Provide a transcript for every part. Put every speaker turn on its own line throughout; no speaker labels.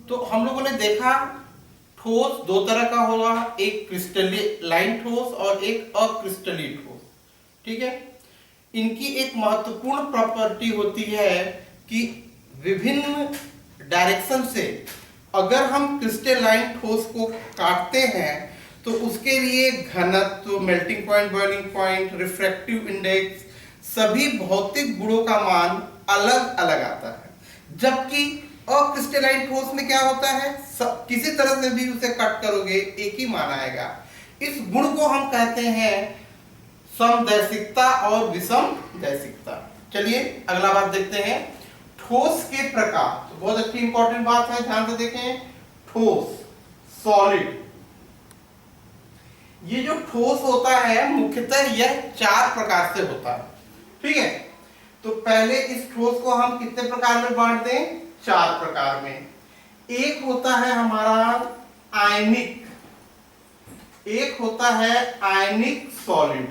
तो हम लोगों ने देखा ठोस दो तरह का होगा, एक क्रिस्टलाइन ठोस और एक अक्रिस्टलीय ठोस। ठीक है, इनकी एक महत्वपूर्ण प्रॉपर्टी होती है कि विभिन्न डायरेक्शन से अगर हम क्रिस्टलाइन ठोस को काटते हैं तो उसके लिए घनत्व, melting point, boiling point, refractive index, सभी भौतिक गुणों का मान अलग अलग आता है। जबकि अक्रिस्टलाइन ठोस में क्या होता है, किसी तरह से भी उसे कट करोगे एक ही मान आएगा। इस गुण को हम कहते हैं समदैशिकता और विषमदैशिकता। चलिए अगला बात देखते हैं, ठोस के प्रकार। तो बहुत अच्छी इंपॉर्टेंट बात है, ध्यान से देखें। ठोस, सॉलिड, ये जो ठोस होता है मुख्यतः यह चार प्रकार से होता है। ठीक है, तो पहले इस ठोस को हम कितने प्रकार में बांट दें, चार प्रकार में। एक होता है हमारा आयनिक, एक होता है आयनिक सॉलिड,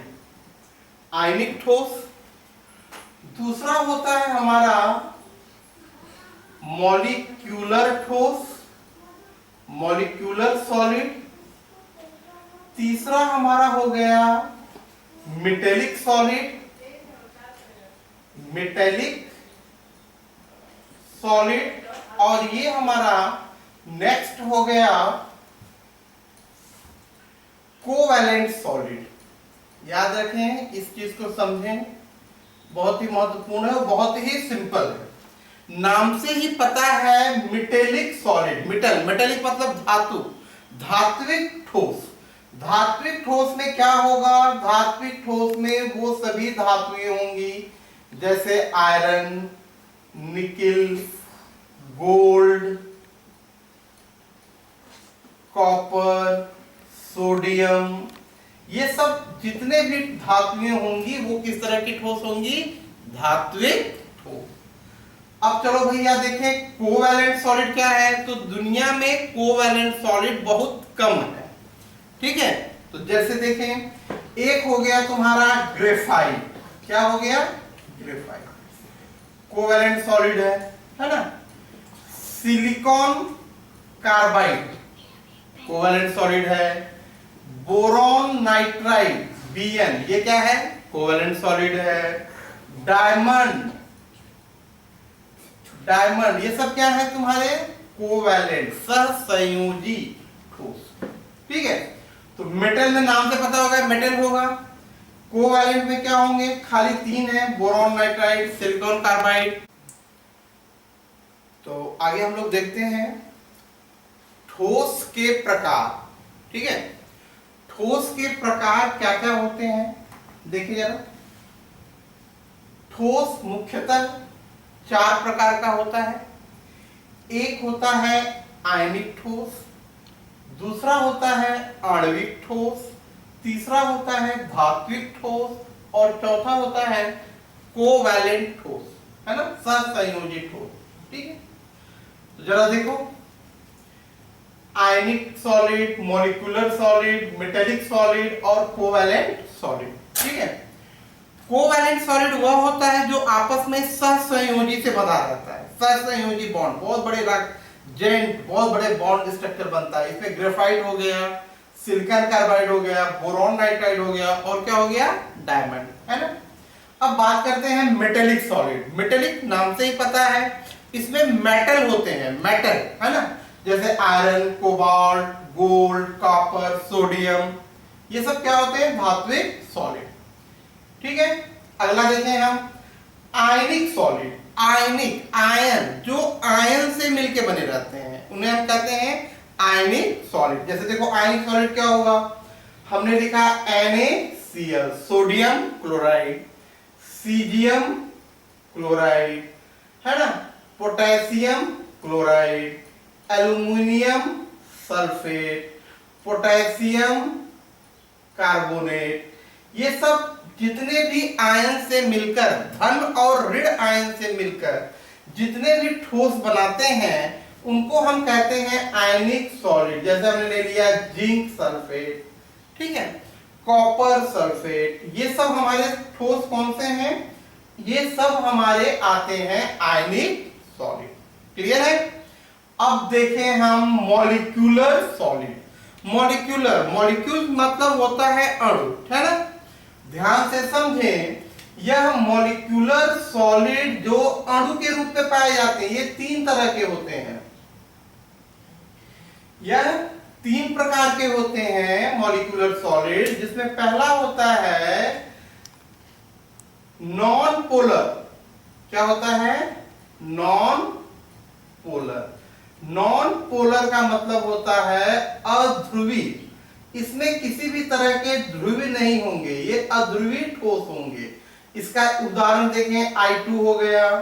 आयनिक ठोस। दूसरा होता है हमारा मॉलिक्यूलर ठोस, मॉलिक्यूलर सॉलिड। तीसरा हमारा हो गया मेटेलिक सॉलिड, मेटेलिक सॉलिड। और ये हमारा नेक्स्ट हो गया कोवैलेंट सॉलिड। याद रखें, इस चीज को समझें, बहुत ही महत्वपूर्ण है और बहुत ही सिंपल है। नाम से ही पता है मेटेलिक सॉलिड, मेटेलिक मतलब धातु, धात्विक ठोस। धात्विक ठोस में क्या होगा, धात्विक ठोस में वो सभी धातुएं होंगी जैसे iron, nickel, gold, copper, sodium, ये सब जितने भी धातुएं होंगी वो किस तरह की ठोस होंगी, धात्विक ठोस। अब चलो भैया देखें कोवैलेंट सॉलिड क्या है। तो दुनिया में कोवैलेंट सॉलिड बहुत कम है। ठीक है, तो जैसे देखें, एक हो गया तुम्हारा ग्रेफाइट। क्या हो गया, ग्रेफाइट, कोवैलेंट सॉलिड है ना। सिलिकॉन कार्बाइड कोवैलेंट सॉलिड है। बोरॉन नाइट्राइड Bn, ये क्या है, कोवैलेंट सॉलिड है। डायमंड, डायमंड, ये सब क्या है तुम्हारे, कोवैलेंट, सहसंयोजी ठोस। ठीक है, तो मेटल में नाम से पता होगा मेटल होगा। कोवैलेंट में क्या होंगे, खाली तीन है, बोरॉन नाइट्राइड, सिलिकॉन कार्बाइड। तो आगे हम लोग देखते हैं ठोस के प्रकार। ठीक है, ठोस के प्रकार क्या क्या होते हैं देखिए जरा। ठोस मुख्यतः चार प्रकार का होता है। एक होता है आयनिक ठोस, दूसरा होता है आणविक ठोस, तीसरा होता है धात्विक ठोस और चौथा होता है कोवैलेंट ठोस, है ना, सहसंयोजी ठोस। ठीक है, तो जरा देखो, आयनिक solid, molecular solid, metallic solid और कोवैलेंट सॉलिड। ठीक है, कोवैलेंट सॉलिड वह होता है जो आपस में सहसंयोजी से बना रहता है, सहसंयोजी बॉन्ड, बहुत बड़े जेंट, बहुत बड़े बॉन्ड स्ट्रक्चर बनता है। इसमें ग्रेफाइट हो गया, सिलिकॉन कार्बाइड हो गया, बोरॉन नाइट्राइड हो गया और क्या हो गया, डायमंड, है ना। अब बात करते हैं मेटेलिक सॉलिड। मेटेलिक नाम से ही पता है, इसमें मेटल होते हैं, मेटल, है ना, जैसे iron, cobalt, gold, copper, sodium, ये सब क्या होते हैं, धात्विक सॉलिड। ठीक है, अगला देखें हम आयनिक सॉलिड। आयनिक, आयन, जो आयन से मिलके बने रहते हैं उन्हें हम कहते हैं आयनिक सॉलिड। जैसे देखो आयनिक सॉलिड क्या होगा, हमने लिखा NaCl, sodium chloride, caesium chloride, है ना, potassium chloride, aluminium sulphate, potassium carbonate, ये सब जितने भी आयन से मिलकर, धन और ऋण आयन से मिलकर जितने भी ठोस बनाते हैं उनको हम कहते हैं आयनिक सॉलिड। जैसे हमने ले लिया जिंक सल्फेट, ठीक है, कॉपर सल्फेट, ये सब हमारे ठोस कौन से हैं, ये सब हमारे आते हैं आयनिक सॉलिड। क्लियर है। अब देखें हम मॉलिक्यूलर सॉलिड। मॉलिक्यूलर, मॉलिक्यूल मतलब होता है अणु, है ना। ध्यान से समझें, यह मॉलिक्यूलर सॉलिड जो अणु के रूप में पाए जाते हैं, ये 3 तरह के होते हैं। यह 3 प्रकार के होते हैं मॉलिक्यूलर सॉलिड, जिसमें पहला होता है नॉन पोलर। क्या होता है? Non polar. नॉन पोलर का मतलब होता है अध्रुवी। इसमें किसी भी तरह के ध्रुवी नहीं होंगे, ये अध्रुवी ठोस होंगे। इसका उदाहरण देखें, I2 हो गया,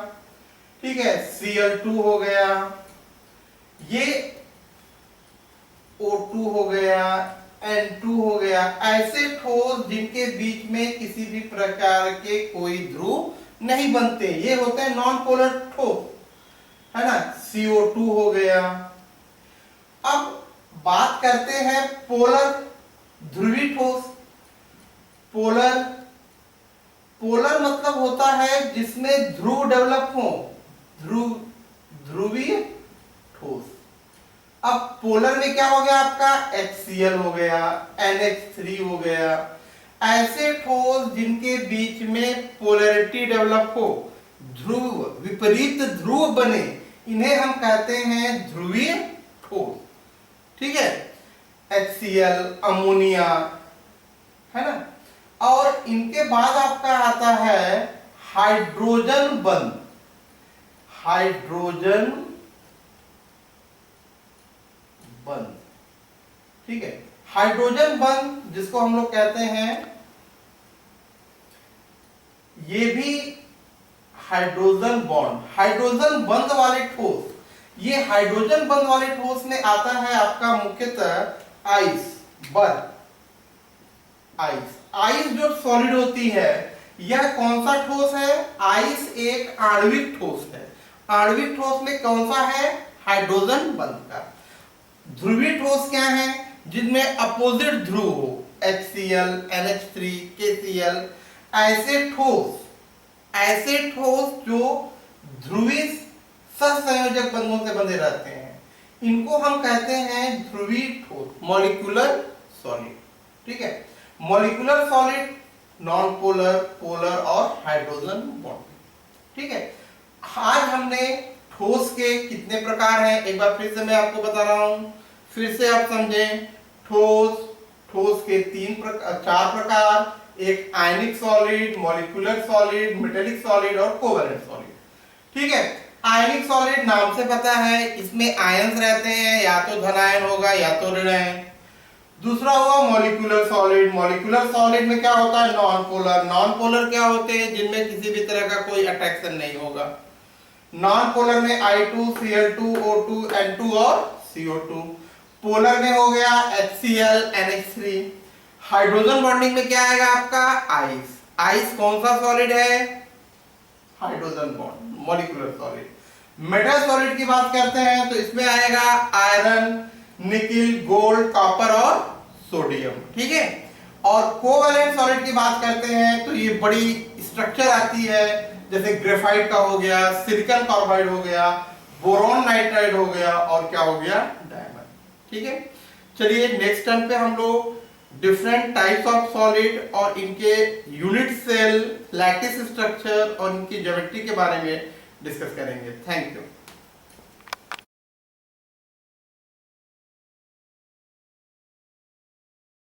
ठीक है, Cl2 हो गया, ये O2 हो गया, N2 हो गया। ऐसे ठोस जिनके बीच में किसी भी प्रकार के कोई ध्रुव नहीं बनते, ये होते हैं नॉन पोलर ठोस, है ना। CO2 हो गया। अब बात करते हैं पोलर, ध्रुवी ठोस। पोलर, पोलर मतलब होता है जिसमें ध्रुव डेवलप हो, ध्रुवीय ठोस। अब पोलर में क्या हो गया आपका? HCl हो गया, NH3 हो गया। ऐसे ठोस जिनके बीच में पोलैरिटी डेवलप हो, ध्रुव, विपरीत ध्रुव बने, इन्हें हम कहते हैं ध्रुवीय ठोस, ठीक है। HCl, अमोनिया, है ना। और इनके बाद आपका आता है हाइड्रोजन बंध। हाइड्रोजन बंध, ठीक है। हाइड्रोजन बंध जिसको हम लोग कहते हैं, ये भी हाइड्रोजन बॉन्ड, हाइड्रोजन बंध वाले ठोस। ये हाइड्रोजन बंध वाले ठोस में आता है आपका मुख्यतः आइस, बर्फ। आइस, आइस जो सॉलिड होती है, यह कौन सा ठोस है? आइस एक आणविक ठोस है। आणविक ठोस में कौन सा है? हाइड्रोजन बंध का। ध्रुवीय ठोस क्या है? जिनमें अपोजिट ध्रुव हो, HCl, NH3, KCl। ऐसे ठोस जो ध्रुवीय सहसंयोजक बंधों से बंधे रहते हैं, इनको हम कहते हैं ध्रुवीय ठोस, मॉलिक्यूलर सॉलिड, ठीक है। Molecular solid, non polar, polar और हाइड्रोजन बॉन्ड, ठीक है। आज हमने ठोस के कितने प्रकार हैं, एक बार फिर से मैं आपको बता रहा हूं, फिर से आप समझें। ठोस के 4 प्रकार, एक आयनिक solid, molecular solid, metallic solid और कोवैलेंट सॉलिड, ठीक है। आयनिक सॉलिड नाम से पता है, इसमें आयंस रहते हैं, या तो धन आयन होगा या तो ऋण आयन। दूसरा हुआ मॉलिक्यूलर सॉलिड। मॉलिक्यूलर सॉलिड में क्या होता है? Non polar. नॉन पोलर क्या होते हैं? जिनमें किसी भी तरह का कोई अट्रैक्शन नहीं होगा। नॉन पोलर में I2, Cl2, O2, N2 और CO2। पोलर में हो गया HCl, NH3। हाइड्रोजन बॉन्डिंग में क्या आएगा आपका? आइस। आइस कौन सा सॉलिड है? Hydrogen bond, molecular solid. Metal solid की बात करते हैं तो इसमें आएगा आयरन, निकिल, गोल्ड, कॉपर और सोडियम, ठीक है। और कोवैलेंट सॉलिड की बात करते हैं तो ये बड़ी स्ट्रक्चर आती है, जैसे ग्रेफाइट का हो गया, सिलिकॉन कार्बाइड हो गया, बोरॉन नाइट्राइड हो गया और क्या हो गया? डायमंड, ठीक है। चलिए नेक्स्ट टर्म पे हम लोग डिफरेंट टाइप्स ऑफ सॉलिड और इनके यूनिट सेल, लैटिस स्ट्रक्चर और इनकी ज्योमेट्री के बारे में डिस्कस करेंगे। Thank you.